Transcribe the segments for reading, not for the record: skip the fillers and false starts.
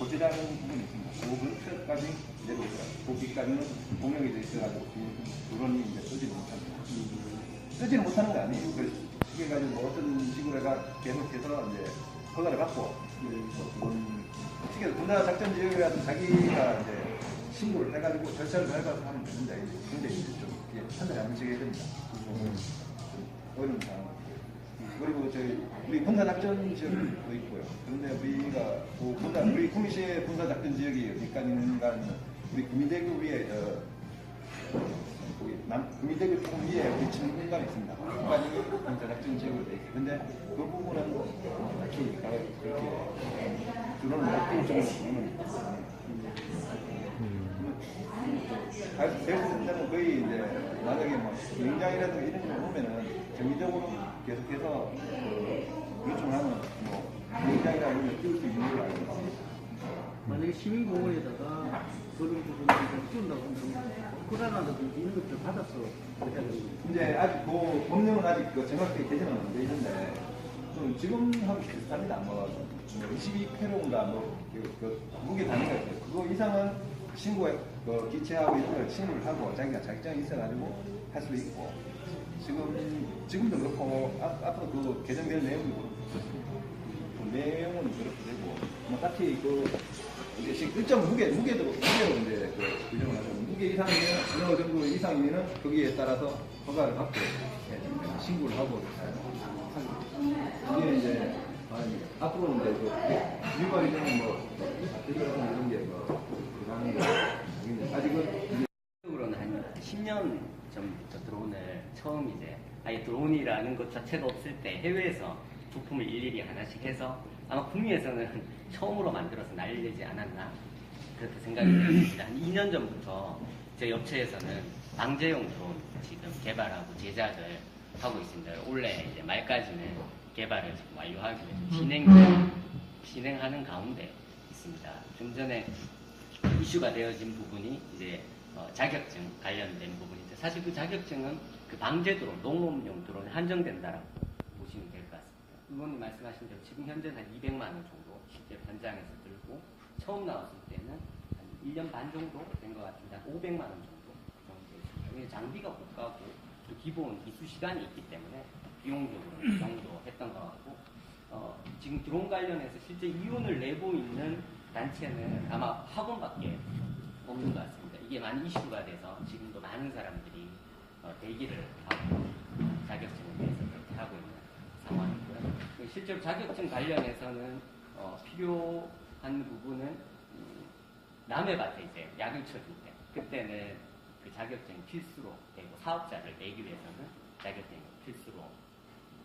고치라는 부분이 있습니다. 그 근처까지 내려오더라고요. 거기까지는 공명이 되어 있어가지고 드론이 이제 쓰지는 못합니다. 쓰지는 못하는 거 아니에요. 그게 가지고 뭐 어떤 식으로 해가 계속해서 이제 허가를 받고 그런 특히 군사 작전 지역이라도 자기가 이제 신고를 해가지고 절차를 밟아서 하면 되는데 굉장히 이제 좀 판단을 안 미치게 됩니다. 좀 어려운 상황. 그리고 저희 우리 군사 작전 지역도 있고요. 그런데 우리가 우리 구미시의 군사 작전 지역이 어디까지 있는가는 우리 구미대교 위에 구미대교 조금 위에 우리 지금 공간이 있습니다. 공간이 군사 작전 지역으로 되어 있어요. 근데 그 부분은 딱히 그렇게 드론을 못 띄울 정도는 대부분은 거의 이제 만약에 뭐 비행장이라든가 이런 거 보면은 정기적으로 계속해서 요청을 하면 뭐 비행장이나 이런 걸 띄울 수 있는 걸로 알고 있습니다. 만약에 시민공원에다가 그런 부분을 띄운다고 하면 허가라든지 이런 것들을 받아서 이제 아직 그 법령은 아직 정확하게 개정은 안 돼 있는데 지금하고 비슷합니다. 뭐 22kg인가 그 무게 단위가 있어요. 그거 이상은 신고에 기체하고 이런 걸 신고를 하고 자기가 자격증이 있어가지고 할 수 있고 지금도 그렇고 앞으로 그 개정될 내용도 그렇고 그 내용은 그렇게 되고 뭐 딱히 이제 일정 무게도 이제 규정을 하죠. 무게 이상이면 어느 정도 이상이면은 거기에 따라서 허가를 받고 신고를 하고 이게 이제 앞으로 이제 유발이 되는 뭐 이런 게 하는 게 아직은 적으로는 한 10년 전부터 드론을 처음 이제 아예 드론이라는 것 자체가 없을 때 해외에서 부품을 일일이 하나씩 해서 아마 구미에서는 처음으로 만들어서 날리지 않았나 그렇게 생각이 됩니다. 한 2년 전부터 저희 업체에서는 방제용 드론 지금 개발하고 제작을 하고 있습니다. 올해 이제 말까지는 개발을 지금 완료하기 위해서 진행하는 가운데 있습니다. 좀 전에 이슈가 되어진 부분이 이제 자격증 관련된 부분인데 사실 그 자격증은 그 방제 드론, 농업용 드론에 한정된다라고 보시면 될 것 같습니다. 의원님 말씀하신 대로 지금 현재 한 200만 원 정도 실제 현장에서 들고 처음 나왔을 때는 한 1년 반 정도 된 것 같은데 한 500만 원 정도 있습니다. 장비가 고가고 또 기본 이수 시간이 있기 때문에 비용적으로 그 정도 했던 것 같고 지금 드론 관련해서 실제 이윤을 내고 있는 단체는 아마 학원밖에 없는 것 같습니다. 이게 많이 이슈가 돼서 지금도 많은 사람들이 대기를 하고 자격증을 위해서 그렇게 하고 있는 상황이고요. 실제로 자격증 관련해서는 필요한 부분은 남의 밭에 이제 약을 쳐줄 때 그때는 그 자격증이 필수로 되고 사업자를 내기 위해서는 자격증이 필수로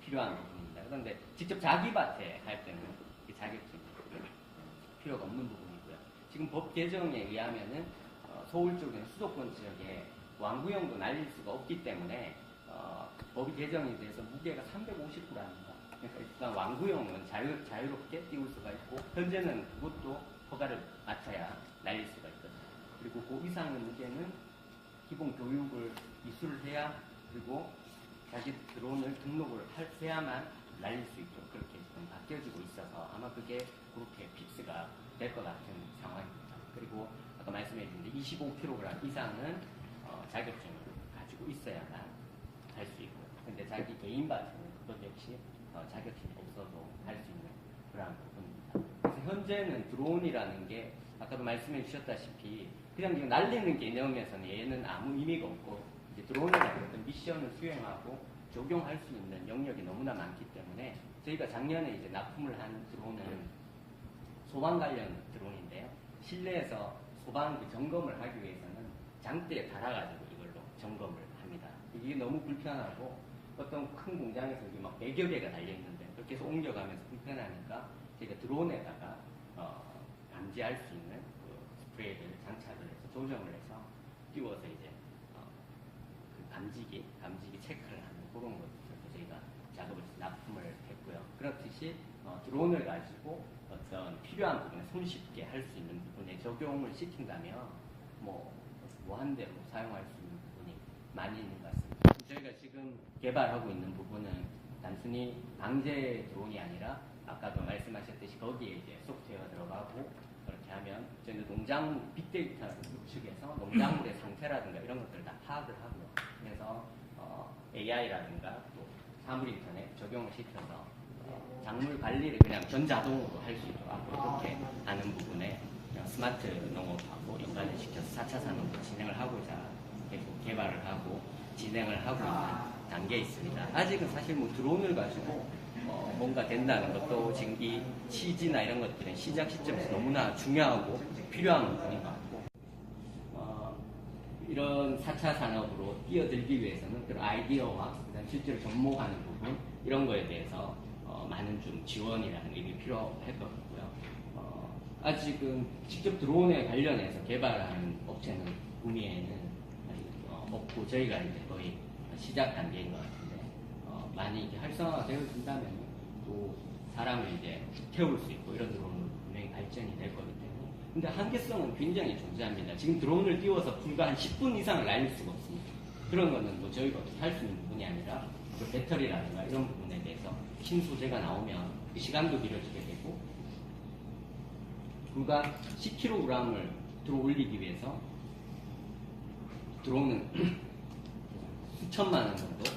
필요한 부분입니다. 그런데 직접 자기 밭에 할 때는 그 자격증이 필요가 없는 부분이고요. 지금 법 개정에 의하면은 서울 쪽에는 수도권 지역에 완구용도 날릴 수가 없기 때문에 법이 개정이 돼서 무게가 350g입니다. 그러니까 일단 완구용은 자유롭게 띄울 수가 있고 현재는 그것도 허가를 맡아야 날릴 수가 있거든요. 그리고 그 이상의 무게는 기본 교육을 이수를 해야 그리고 자기 드론을 등록을 해야만 날릴 수 있도록 그렇게 지금 바뀌어지고 있어서 아마 그게 그렇게 픽스가 될 것 같은 상황입니다. 그리고 아까 말씀해 주신 25kg 이상은 자격증을 가지고 있어야만 할 수 있고 근데 자기 개인 밭은 그것 역시 자격증이 없어도 할 수 있는 그런 부분입니다. 그래서 현재는 드론이라는 게 아까도 말씀해 주셨다시피 그냥 지금 날리는 개념에서는 얘는 아무 의미가 없고 이제 드론이라는 어떤 미션을 수행하고 적용할 수 있는 영역이 너무나 많기 때문에 저희가 작년에 이제 납품을 한 드론은 소방 관련 드론인데요. 실내에서 소방 그 점검을 하기 위해서는 장대에 달아가지고 이걸로 점검을 합니다. 이게 너무 불편하고 어떤 큰 공장에서 이게 막 100여 개가 달려있는데 그렇게 해서 옮겨가면서 불편하니까 저희가 드론에다가 감지할 수 있는 그 스프레이를 장착을 해서 조정을 해서 띄워서 이제 그 감지기 체크를 하는 그런 것들을 저희가 작업을 납품을 했고요. 그렇듯이 드론을 가지고 어떤 필요한 부분에 손쉽게 할 수 있는 부분에 적용을 시킨다면 무한대로 사용할 수 있는 부분이 많이 있는 것 같습니다. 저희가 지금 개발하고 있는 부분은 단순히 방제 드론이 아니라 아까도 말씀하셨듯이 거기에 이제 소프트웨어가 들어가고 그렇게 하면 농작물 빅데이터를 구축해서 농작물의 상태라든가 이런 것들을 다 파악을 하고요. 그래서 AI라든가 또 사물인터넷 적용을 시켜서 작물 관리를 그냥 전자동으로 할 수 있도록 앞으로 그렇게 하는 부분에 스마트 농업하고 연관을 시켜서 4차 산업으로 진행을 하고자 계속 개발을 하고 진행을 하고 있는 단계에 있습니다. 아직은 사실 뭐 드론을 가지고 뭔가 된다는 것도 지금 이 취지나 이런 것들은 시작 시점에서 너무나 중요하고 필요한 부분인 것 같고 이런 4차 산업으로 뛰어들기 위해서는 그런 아이디어와 그다음 실제로 접목하는 부분 이런 거에 대해서 많은 좀 지원이라는 게 필요할 것 같고요. 아직은 직접 드론에 관련해서 개발하는 업체는 구미에는 아직 없고 저희가 이제 거의 시작 단계인 것 같은데 많이 이제 활성화가 되어진다면 또 사람을 이제 태울 수 있고 이런 드론은 분명히 발전이 될 거기 때문에 근데 한계성은 굉장히 존재합니다. 지금 드론을 띄워서 불과 한 10분 이상을 날릴 수가 없습니다. 그런 거는 뭐 저희가 어떻게 할 수 있는 부분이 아니라 그 배터리라든가 이런 부분에 대해서 신소재가 나오면 그 시간도 길어지게 되고 불과 10kg을 들어 올리기 위해서 드론은 수천만 원 정도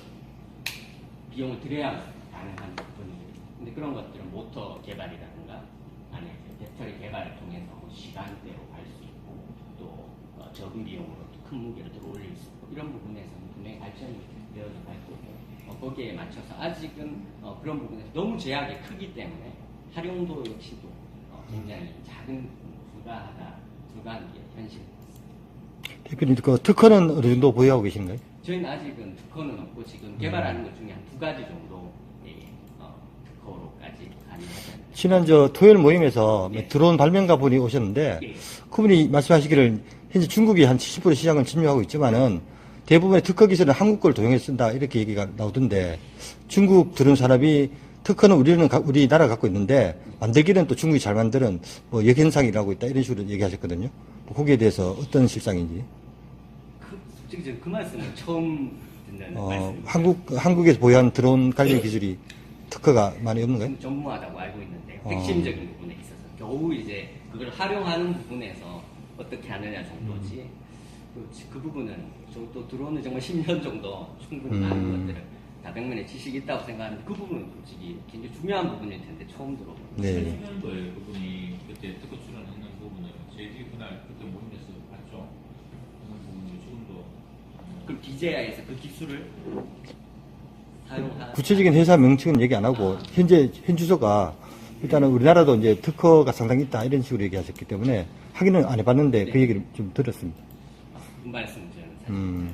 비용을 들여야 가능한 부분이에요. 근데 그런 것들은 모터 개발이라든가 안에 배터리 개발을 통해서 시간대로 갈 수 있고 또 적은 비용으로 큰 무게를 들어 올릴 수 있고 이런 부분에서는 분명히 발전이 되어져 갈 거고 거기에 맞춰서 아직은 그런 부분에서 너무 제약이 크기 때문에 활용도 역시도 굉장히 작은 불가한 게 현실입니다. 대표님, 그 특허는 어느 정도 보유하고 계신가요? 저희는 아직은 특허는 없고 지금 개발하는 것 중에 한 2가지 정도 특허로까지 가능하지 지난 토요일 모임에서 예. 드론 발명가 분이 오셨는데 예. 그분이 말씀하시기를 현재 중국이 한 70% 시장을 점유하고 있지만은 대부분의 특허 기술은 한국 걸 도용해 쓴다 이렇게 얘기가 나오던데 중국 드론 산업이 특허는 우리나라가 갖고 있는데 만들기는 또 중국이 잘 만드는 뭐 역현상이라고 있다 이런 식으로 얘기하셨거든요. 뭐 거기에 대해서 어떤 실상인지. 솔직히 저는 그 말씀은 처음 듣는 말씀입니다. 한국에서 보유한 드론 관련 기술이 특허가 많이 없는가요? 전무하다고 알고 있는데 핵심적인 부분에 있어서 겨우 이제 그걸 활용하는 부분에서 어떻게 하느냐 정도지 그 부분은 또 드론은 정말 10년 정도 충분히 많은 것들을 다백면의 지식이 있다고 생각하는데 그 부분은 솔직히 굉장히 중요한 부분일 텐데 처음 들어보는 네. 80년도에 그분이 그때 특허 출연했는 부분을 저희들이 그날 그때 모임에서 봤죠. 그런 부분을 지금도 그럼 DJI에서 그 기술을 사용하는 구체적인 회사 명칭은 얘기 안 하고 현재 현 주소가 일단은 우리나라도 이제 특허가 상당히 있다 이런 식으로 얘기하셨기 때문에 확인은 안 해봤는데 그 얘기를 좀 들었습니다. 그 말씀은 저는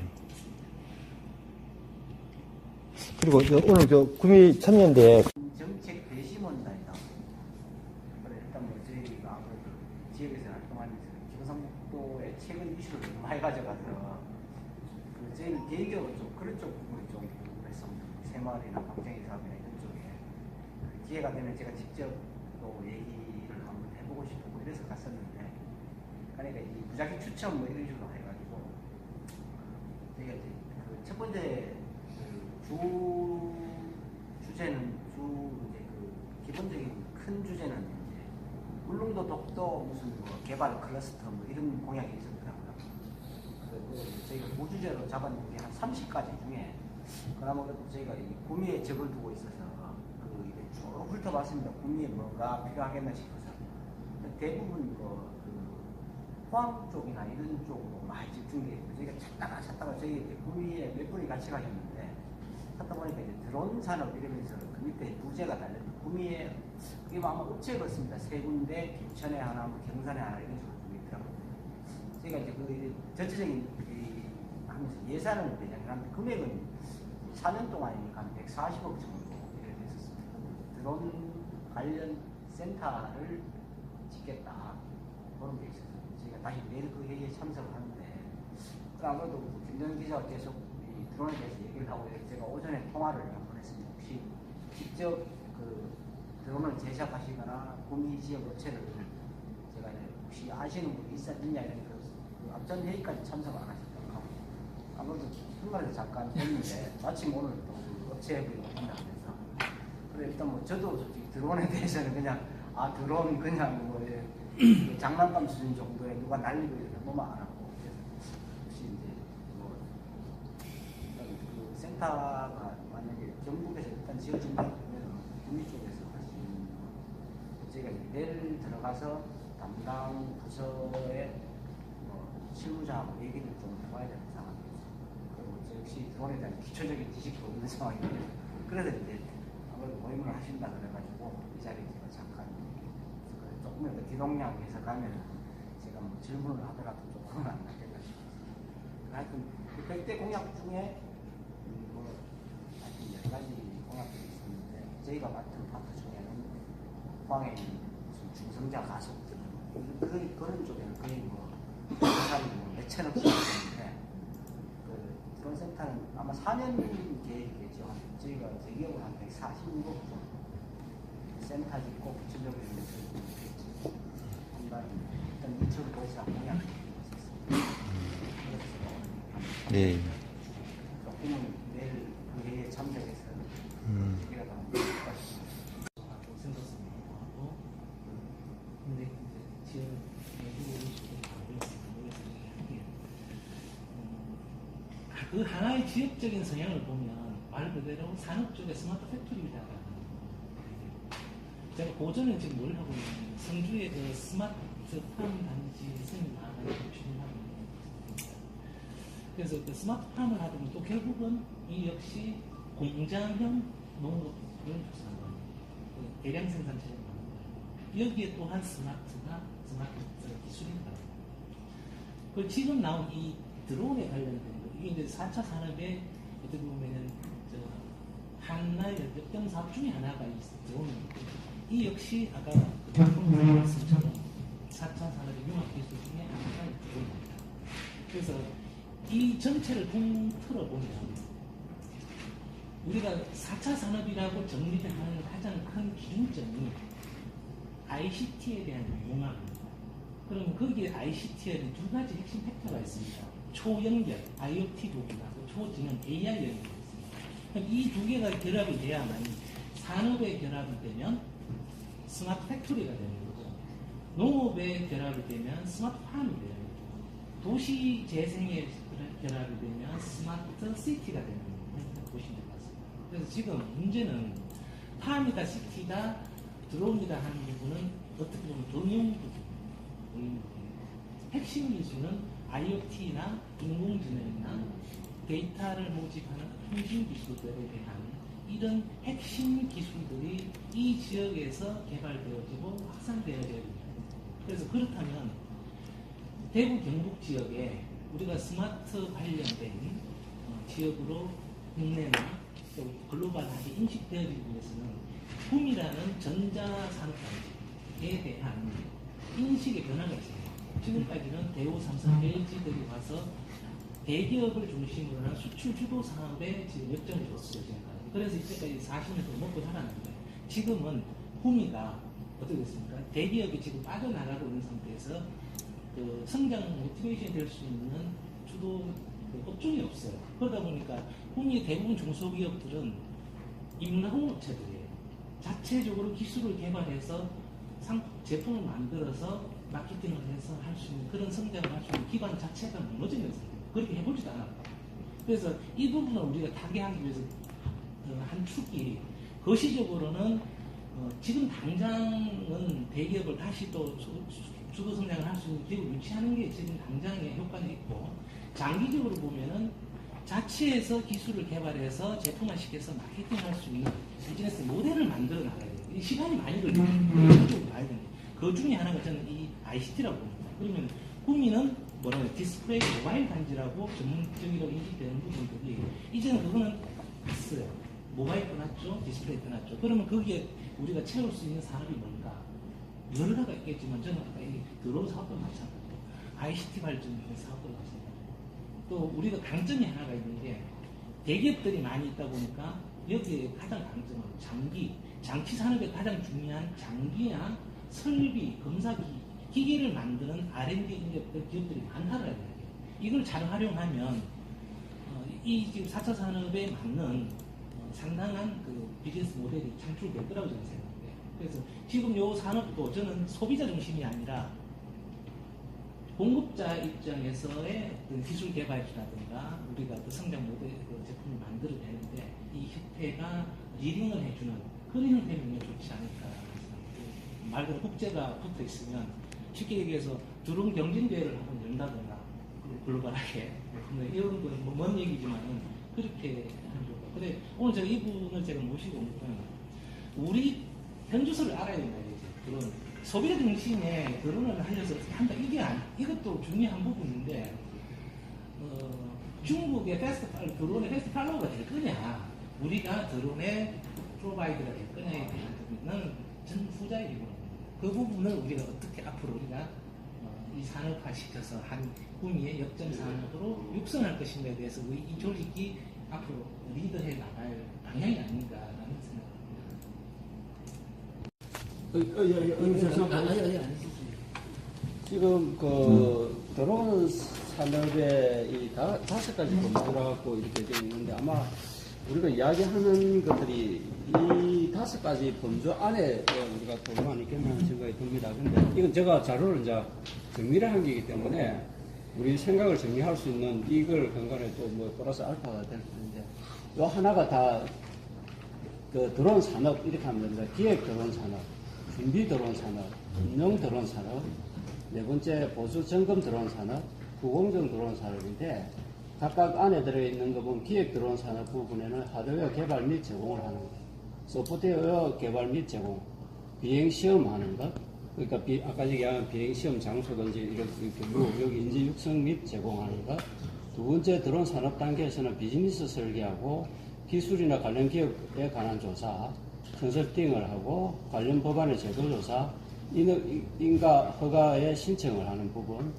사실 그리고 오늘 구미 참여연대 정책 대심원단이다. 일단 뭐 저희가 아무래도 지역에서 활동하면서 경상북도의 최근 이슈를 너무 많이 가져가서 저희는 개인적으로 좀 그런 쪽 부분을 좀 했습니다. 새마을이나 방생이 사업이나 이런 쪽에 기회가 되면 제가 직접 또 얘기를 한번 해보고 싶고 이래서 갔었는데 그러니까 이 무작위 추천 뭐 이런 식으로 해가지고 저희가 이제 그 첫 번째 주제는 이제 그 기본적인 큰 주제는 이제 울릉도 독도 무슨 뭐 개발 클러스터 뭐 이런 공약이 있었더라고요. 그리고 저희가 무주제로 잡았는 게 한 30가지 중에 그나마 저희가 이 구미에 적을 두고 있어서 그 이제 쭉 훑어봤습니다. 구미에 뭐가 필요하겠나 싶어서 대부분 그 포항 쪽이나 이런 쪽으로 많이 집중돼 있고 저희가 찾다가 저희 구미에 몇 분이 같이 가셨는데 하다 보니까 이제 드론 산업 이러면서 그 밑에 부제가 달렸는데 구미에 그게 아마 업체가 있습니다. 세 군데, 김천에 하나, 뭐 경산에 하나 이런 식으로 있더라고요. 저희가 이제 그 전체적인 하면서 예산을 배정하는데 금액은 4년 동안이니까 한 140억 정도 이렇게 됐었습니다. 드론 관련 센터를 짓겠다 그런 게 있어서 저희가 다시 내일 그 회의에 참석을 하는데 아무래도 김정 기자가 계속 이 드론에 대해서 얘기를 하고 제가 오전에 통화를 한번 했습니다. 혹시 직접 그 드론을 제작하시거나 구미 지역 업체를 제가 혹시 아시는 분이 있냐 이런 그 앞전 회의까지 참석 안 하셨다고 하고 아무래도 한마디로 잠깐 했는데 마침 오늘 또그 업체분이 만나면서 그래 일단 뭐 저도 솔직히 드론에 대해서는 그냥 드론 그냥 뭐 장난감 수준 정도에 누가 날리고 이런 너무 안 하고 그래서 혹시 이제 뭐 그 센터가 만약에 경북에서 일단 지어진다면 국미 쪽에서 할 수 있는 저희가 내일 들어가서 담당 부서의 실무자하고 얘기를 좀 해봐야 되는 상황이죠. 그리고 저 역시 드론에 대한 기초적인 지식도 없는 상황이거든요. 그래서 이제 아무래도 모임을 하신다 그래가지고 이 자리에 제가 잠깐 조금만 더 기동량에서 가면 제가 뭐 질문을 하더라도 조금은 안 낫겠다 싶어서 하여튼 그 100대 공약 중에 뭐 하여튼 여러 가지 공약들이 있었는데 저희가 맡은 파트 중에는 포항에 있는 무슨 중성자 가속들 그런 쪽에는 거의 뭐 사람이 뭐 몇천억 쓰는데 그 드론 센터는 아마 4년 계획이겠죠. 저희가 대기업을 한 146억 정도 센터 짓고 구체적으로 한다는 일단 미처를 보시라 공약을 있었습니다. 네. 조금은 내일 그 회의에 참석해서 얘기라도 한번 해볼까 싶습니다. 생겼습니다. 하고 근데 이제 지금 그 하나의 지역적인 성향을 보면 말 그대로 산업 쪽의 스마트 팩토리라고 하는 제가 고전에 지금 뭘 하고 있냐면 성주의 그 스마트 팜 단지 승인하는 추진하고 있습니다. 그래서 그 스마트 팜을 하다 보면 또 결국은 이 역시 공장형 농업을 조사하는 거예요. 그 대량 생산 체제를 하는 거예요. 여기에 또한 스마트 기술이 나옵니다. 그 지금 나온 이 드론에 관련된 거, 이게 이제 4차 산업의 어떻게 보면은 하나의 역경 사업 중에 하나가 이 드론입니다. 이 역시 아까 말씀처럼 4차 산업의 융합 기술 중에 하나가 드론입니다. 그래서 이 전체를 통틀어 보면 우리가 4차 산업이라고 정리하는 가장 큰 기준점이 ICT에 대한 융합입니다. 그럼 거기에 ICT에는 두 가지 핵심 팩터가 있습니다. 초연결, IoT 부분하고 초지능, AI 연결이 있습니다. 그럼 이 두 개가 결합이 돼야만 산업의 결합이 되면 스마트 팩토리가 되는 거고, 농업의 결합이 되면 스마트 팜이 되는 거고, 도시 재생의 결합이 되면 스마트 시티가 되는 거고, 보시면 될 것 같습니다. 그래서 지금 문제는 팜이다, 시티다, 드론이다 하는 부분은 어떻게 보면 동용 부분. 핵심 기술은 IoT나 인공지능이나 데이터를 모집하는 통신 기술들에 대한 이런 핵심 기술들이 이 지역에서 개발되어지고 확산되어져야 됩니다. 그래서 그렇다면 대구 경북 지역에 우리가 스마트 관련된 지역으로 국내나 또 글로벌하게 인식되어지기 위해서는 붐이라는 전자산업단지에 대한 인식의 변화가 있습니다. 지금까지는 대우, 삼성, LG들이 와서 대기업을 중심으로 한 수출 주도 산업에 지금 역점을 줬어요. 지금까지. 그래서 이때까지 40년 동안 먹고 살았는데 지금은 붐이가 어떻게 됐습니까? 대기업이 지금 빠져나가고 있는 상태에서 그 성장 모티베이션이 될 수 있는 주도 업종이 없어요. 그러다 보니까 붐이 대부분 중소기업들은 인공업체들이에요. 자체적으로 기술을 개발해서 제품을 만들어서 마케팅을 해서 할 수 있는 그런 성장을 할 수 있는 기반 자체가 무너져 있는 상태입니다. 그렇게 해보지도 않았고. 그래서 이 부분을 우리가 타개하기 위해서 한 축이 거시적으로는 지금 당장은 대기업을 다시 또 주도 성장을 할 수 있는 기업을 유치하는 게 지금 당장의 효과는 있고, 장기적으로 보면은 자체에서 기술을 개발해서 제품화시켜서 마케팅할 수 있는 비즈니스 모델을 만들어 나가야 돼요. 이 시간이 많이 걸립니다. 그쪽으로 가야 됩니다. 그 중에 하나가 저는 이 ICT라고 봅니다. 그러면 구미는 뭐라고 디스플레이 모바일 단지라고 전문적으로 인식되는 부분들이 이제는 그거는 갔어요. 모바일 떠났죠, 디스플레이 떠났죠. 그러면 거기에 우리가 채울 수 있는 산업이 뭔가 여러 가지가 있겠지만 저는 아까 이 드론 사업도 마찬가지고 ICT 발전의 사업도 마찬가지고 또 우리가 강점이 하나가 있는 게 대기업들이 많이 있다 보니까 여기에 가장 강점은 장치 산업에 가장 중요한 장비나 설비, 검사기, 기계를 만드는 R&D 기업들이 많다는 거예요. 이걸 잘 활용하면 이 지금 4차 산업에 맞는 상당한 그 비즈니스 모델이 창출될 거라고 저는 생각해요. 그래서 지금 요 산업도 저는 소비자 중심이 아니라 공급자 입장에서의 어떤 기술 개발이라든가 우리가 그 성장 모델 그 제품을 만들어내는데 이 형태가 리딩을 해주는 그런 형태는 좋지 않을까. 말 그대로 국제가 붙어 있으면 쉽게 얘기해서 드론 경진대회를 한번 연다거나 글로벌하게 이런 건 먼 얘기지만은 그렇게 하는 거고. 근데 오늘 제가 이분을 제가 모시고 온 건 우리 현주소를 알아야 된다 이제 그런 소비자 중심의 드론을 하려서 한다 이것도 중요한 부분인데 중국의 드론의 패스트 팔로우가 될 거냐 우리가 드론의 프로바이더가 될 거냐에 대한 부분은 전 후자이고 그 부분을 우리가 어떻게 앞으로 우리가 이 산업화 시켜서 한 구미의 역점 산업으로 육성할 것인가에 대해서 우리 이 조직이 앞으로 리드해 나갈 방향이 아닌가라는 생각입니다. 지금 그 드론 산업의 이 다섯 가지 범주라 갖고 이렇게 되어 있는데 아마 우리가 이야기하는 것들이 이 다섯 가지 범주 안에 우리가 돌만 있겠나 하는 생각이 듭니다. 근데 이건 제가 자료를 이제 정리를 한 거이기 때문에 우리 생각을 정리할 수 있는 이걸 근간에 또 뭐 플러스 알파가 될 수 있는데 요 하나가 다 그 드론 산업 이렇게 하면 됩니다. 기획 드론 산업, 준비 드론 산업, 운영 드론 산업, 네 번째 보수 점검 드론 산업, 후공정 드론 산업인데 각각 안에 들어있는 거 보면 기획 드론 산업 부분에는 하드웨어 개발 및 제공을 하는 것, 소프트웨어 개발 및 제공, 비행 시험하는 것, 그러니까 아까 얘기한 비행 시험 장소든지 이렇게 여기 인재 육성 및 제공하는 것. 두 번째 드론 산업 단계에서는 비즈니스 설계하고 기술이나 관련 기업에 관한 조사, 컨설팅을 하고 관련 법안의 제도 조사, 인가 허가에 신청을 하는 부분,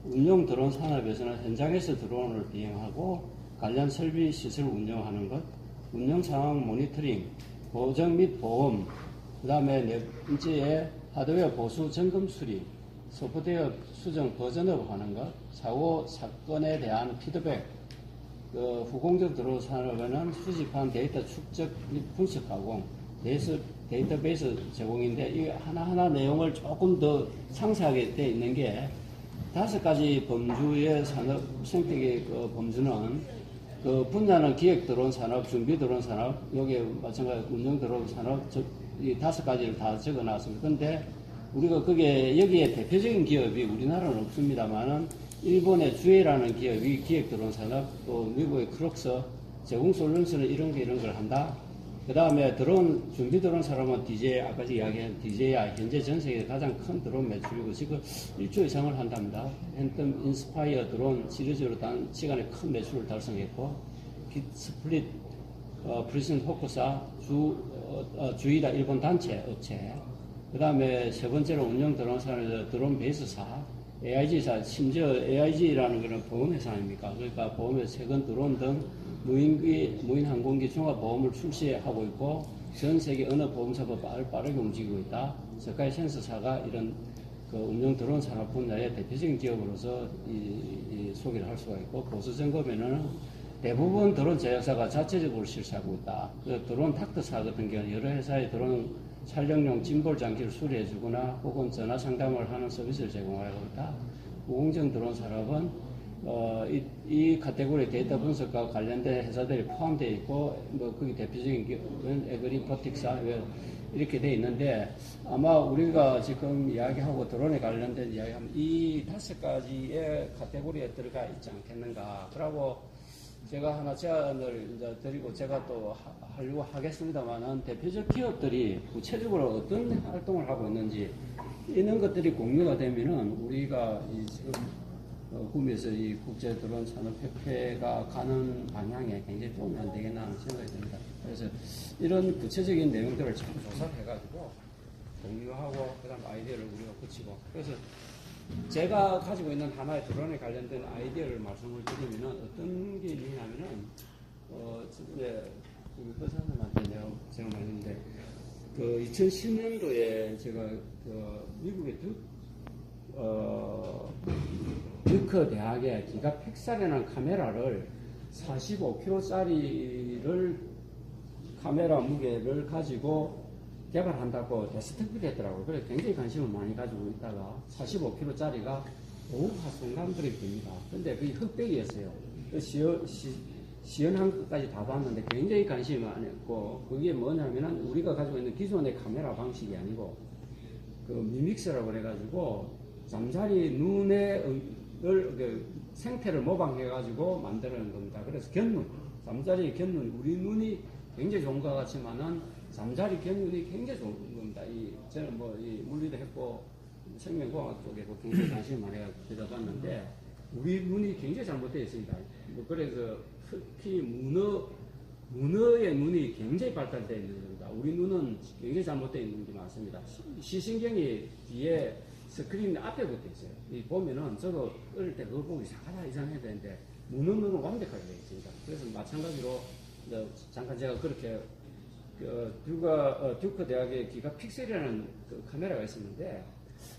운용 드론 산업에서는 현장에서 드론을 비행하고 관련 설비 시설 운영하는 것, 운영 상황 모니터링, 보정 및 보험, 그 다음에 네 번째에 하드웨어 보수 점검 수리, 소프트웨어 수정 버전업 하는 것, 사고 사건에 대한 피드백, 후공정 드론 산업에는 수집한 데이터 축적 및 분석 가공, 데이터베이스 제공인데 이 하나하나 내용을 조금 더 상세하게 되어 있는 게 다섯 가지 범주의 산업 생태계 범주는 그 분야는 기획 드론 산업, 준비 드론 산업, 여기에 마찬가지로 운영 드론 산업 이 다섯 가지를 다 적어 놨습니다. 근데 우리가 여기에 대표적인 기업이 우리나라는 없습니다만은 일본의 주에라는 기업이 기획 드론 산업, 또 미국의 크록스, 제공 솔루션은 이런 걸 한다. 그 다음에 드론, 준비 드론 산업은 DJI, 아까 이야기한 DJI, 현재 전 세계 가장 큰 드론 매출이고 지금 1조 이상을 한답니다. 팬텀 인스파이어 드론 시리즈로 단 시간에 큰 매출을 달성했고, 스플릿, 프리슨 포커사, 주이다 일본 단체 업체, 그 다음에 세 번째로 운영 드론 산업에서 드론 베이스사, AIG사, 심지어 AIG라는 것은 보험회사 아닙니까? 그러니까 보험회사 최근 드론 등 무인 항공기 종합보험을 출시하고 있고 전 세계 어느 보험사도 빠르게 움직이고 있다. 스카이 센서사가 이런 그 운영 드론 산업 분야의 대표적인 기업으로서 이 소개를 할 수가 있고 보수 점검에는 대부분 드론 제작사가 자체적으로 실시하고 있다. 그 드론 탁트사 같은 경우는 여러 회사의 드론 촬영용 짐볼 장치를 수리해주거나 혹은 전화 상담을 하는 서비스를 제공하고 있다. 후공정 드론 산업은 이 카테고리 데이터 분석과 관련된 회사들이 포함되어 있고 뭐 거기 대표적인 기업은 에그리포틱사 이렇게 되어 있는데 아마 우리가 지금 이야기하고 드론에 관련된 이야기하면 이 다섯 가지의 카테고리에 들어가 있지 않겠는가. 그러고 제가 하나 제안을 이제 드리고 제가 또 하려고 하겠습니다만은 대표적 기업들이 구체적으로 어떤 활동을 하고 있는지 이런 것들이 공유가 되면은 우리가 이 지금 구미에서 이 국제 드론 산업협회가 가는 방향에 굉장히 도움이 안 되겠나 하는 생각이 듭니다. 그래서 이런 구체적인 내용들을 참 조사를 해가지고 공유하고 그다음 아이디어를 우리가 붙이고 그래서 제가 가지고 있는 하나의 드론에 관련된 아이디어를 말씀을 드리면은 어떤 게 있냐면은 지금에 그 사람한테 제가 말했는데 그 2010년도에 제가 그 미국의 듀크 대학의 기가 픽셀이라는 카메라를 45kg짜리를 카메라 무게를 가지고 개발한다고 데스크톱이 됐더라고요. 그래서 굉장히 관심을 많이 가지고 있다가 45kg짜리가 오후 하순간들이 됩니다. 근데 그게 흑백이었어요. 시연한 것까지 다 봤는데 굉장히 관심이 많았고, 그게 뭐냐면은 우리가 가지고 있는 기존의 카메라 방식이 아니고 그 미믹스라고 그래가지고 잠자리 눈의 그 생태를 모방해가지고 만드는 겁니다. 그래서 견눈, 잠자리 견눈, 우리 눈이 굉장히 좋은 것 같지만은 잠자리 견눈이 굉장히 좋은 겁니다. 저는 뭐 이 물리도 했고 생명공학 쪽에도 굉장히 관심이 많이 들어봤는데 우리 눈이 굉장히 잘못되어 있습니다. 뭐 그래서 특히 문어의 눈이 굉장히 발달되어 있는 겁니다. 우리 눈은 굉장히 잘못되어 있는 게 많습니다. 시신경이 뒤에 스크린 앞에 붙어 있어요. 이 보면은 저도 어릴 때 그거 보고 이상해야 되는데 문어 눈은 완벽하게 되어 있습니다. 그래서 마찬가지로 잠깐 제가 그렇게 듀크 대학의 기가 픽셀이라는 그 카메라가 있었는데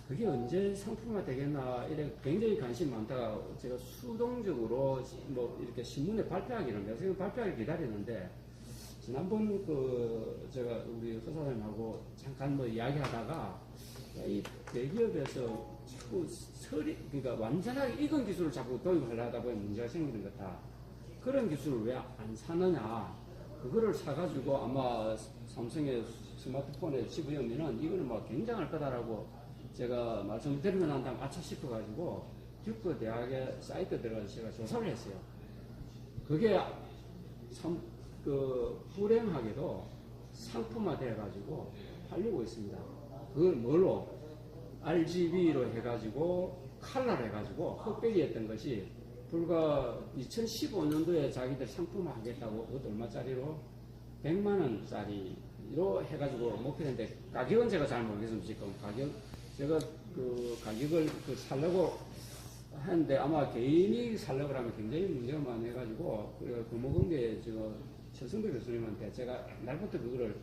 그게 언제 상품화 되겠나 이래 굉장히 관심 많다가 제가 수동적으로 뭐 이렇게 신문에 발표하기는 몇십 발표하기 기다리는데 지난번 제가 우리 허사장님하고 잠깐 뭐 이야기하다가 이 대기업에서 자꾸 그러니까 완전하게 익은 기술을 자꾸 도입하려다 보면 문제가 생기는 것 같아. 그런 기술을 왜 안 사느냐. 그거를 사가지고 아마 삼성의 스마트폰에 집으면은 이거는 뭐 굉장할 거다라고 제가 말씀드리고 난 다음 아차 싶어가지고 듀크 대학의 사이트 들어가서 제가 조사를 했어요. 그게 불행하게도 상품화 돼가지고 팔리고 있습니다. 그걸 뭘로? RGB로 해가지고 칼라로 해가지고 흑백이 했던 것이 불과 2015년도에 자기들 상품화 하겠다고 그것도 얼마짜리로? 100만원짜리로 해가지고 목표했는데 가격은 제가 잘 모르겠습니다. 지금 제가 그 가격을 살려고 하는데 아마 개인이 살려고 하면 굉장히 문제가 많이 해가지고 그래서 금호공대 최승배 교수님한테 제가 날부터 그거를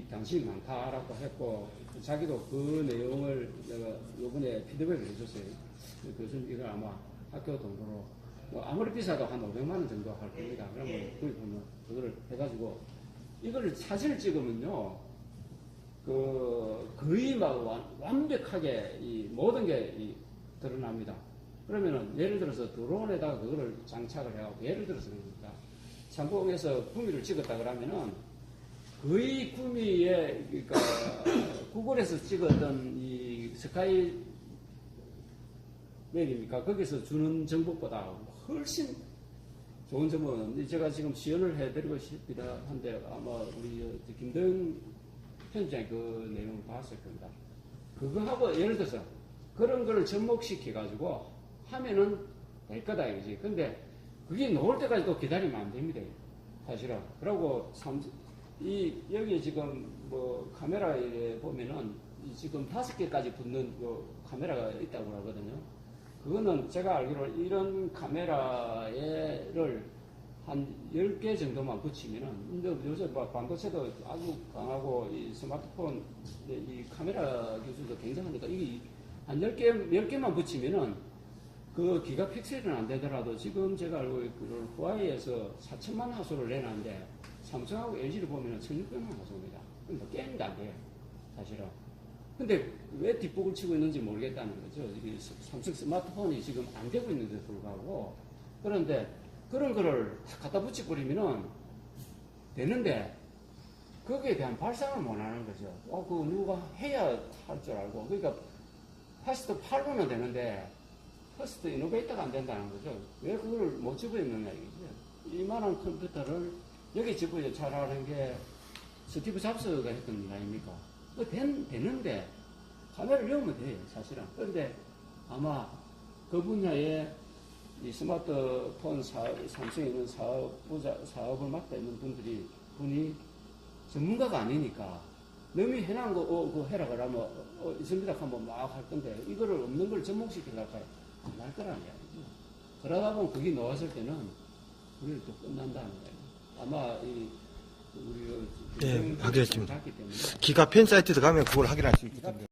관심이 많다라고 했고 자기도 그 내용을 내가 요번에 피드백을 해줬어요. 교수님 이걸 아마 학교 돈으로 뭐 아무리 비싸도 한 500만 원 정도 할 겁니다. 그러면 거기 보면 그거를 해가지고 이걸 사진을 찍으면요 거의 막 완벽하게 모든 게 드러납니다. 그러면은 예를 들어서 드론에다가 그거를 장착을 해갖고 예를 들어서 그럽니다. 상공에서 구미를 찍었다 그러면은 거의 구미에 그러니까 구글에서 찍었던 이 스카이 맵입니까? 거기서 주는 정보보다 훨씬 좋은 정보는 제가 지금 시연을 해드리고 싶기도 한데 아마 우리 김도영 편집장이 그 내용을 봤을 겁니다. 그거하고 예를 들어서 그런 거를 접목시켜가지고 하면은 될 거다 이거지. 근데 그게 나올 때까지 또 기다리면 안 됩니다. 사실은. 그리고 여기 지금 뭐 카메라에 보면은 지금 5개까지 붙는 카메라가 있다고 하거든요. 그거는 제가 알기로 이런 카메라를 한 10개 정도만 붙이면은, 근데 요새 반도체도 아주 강하고, 이 스마트폰, 이 카메라 기술도 굉장하니까, 이게 한 10개만 붙이면은, 그 기가 픽셀은 안 되더라도, 지금 제가 알고 있기로는 후아이에서 4천만 화소를 내놨는데, 삼성하고 LG를 보면은 1600만 화소입니다. 그럼 뭐 게임도 안 돼요. 사실은. 근데 왜 뒷북을 치고 있는지 모르겠다는 거죠. 이 삼성 스마트폰이 지금 안 되고 있는데도 불구하고. 그런데 그런 거를 갖다 붙여버리면은 되는데 거기에 대한 발상을 못 하는 거죠. 그거 누가 해야 할 줄 알고. 그러니까 퍼스트 8로는 되는데 퍼스트 이노베이터가 안 된다는 거죠. 왜 그걸 못 집어넣느냐 이거죠. 이만한 컴퓨터를 여기 집어넣어 잘하는 게 스티브 잡스가 했던 일 아닙니까? 되는데 카메라를 넣으면 돼요 사실은. 그런데 아마 그 분야에 이 스마트폰 삼성에 있는 사업을 맡아 있는 분이 전문가가 아니니까 너무 해놓은 거 그거 해라 그러면 있습니다 하면 막 할 건데 이거를 없는 걸 접목시키려고 안 할 거라는 이야기죠. 그러다 보면 그게 나왔을 때는 우리를 또 끝난다는 거예요. 아마 우리 네, 하겠습니다. 기가 팬 사이트 들어가면 그걸 확인할 수 있기 때문에.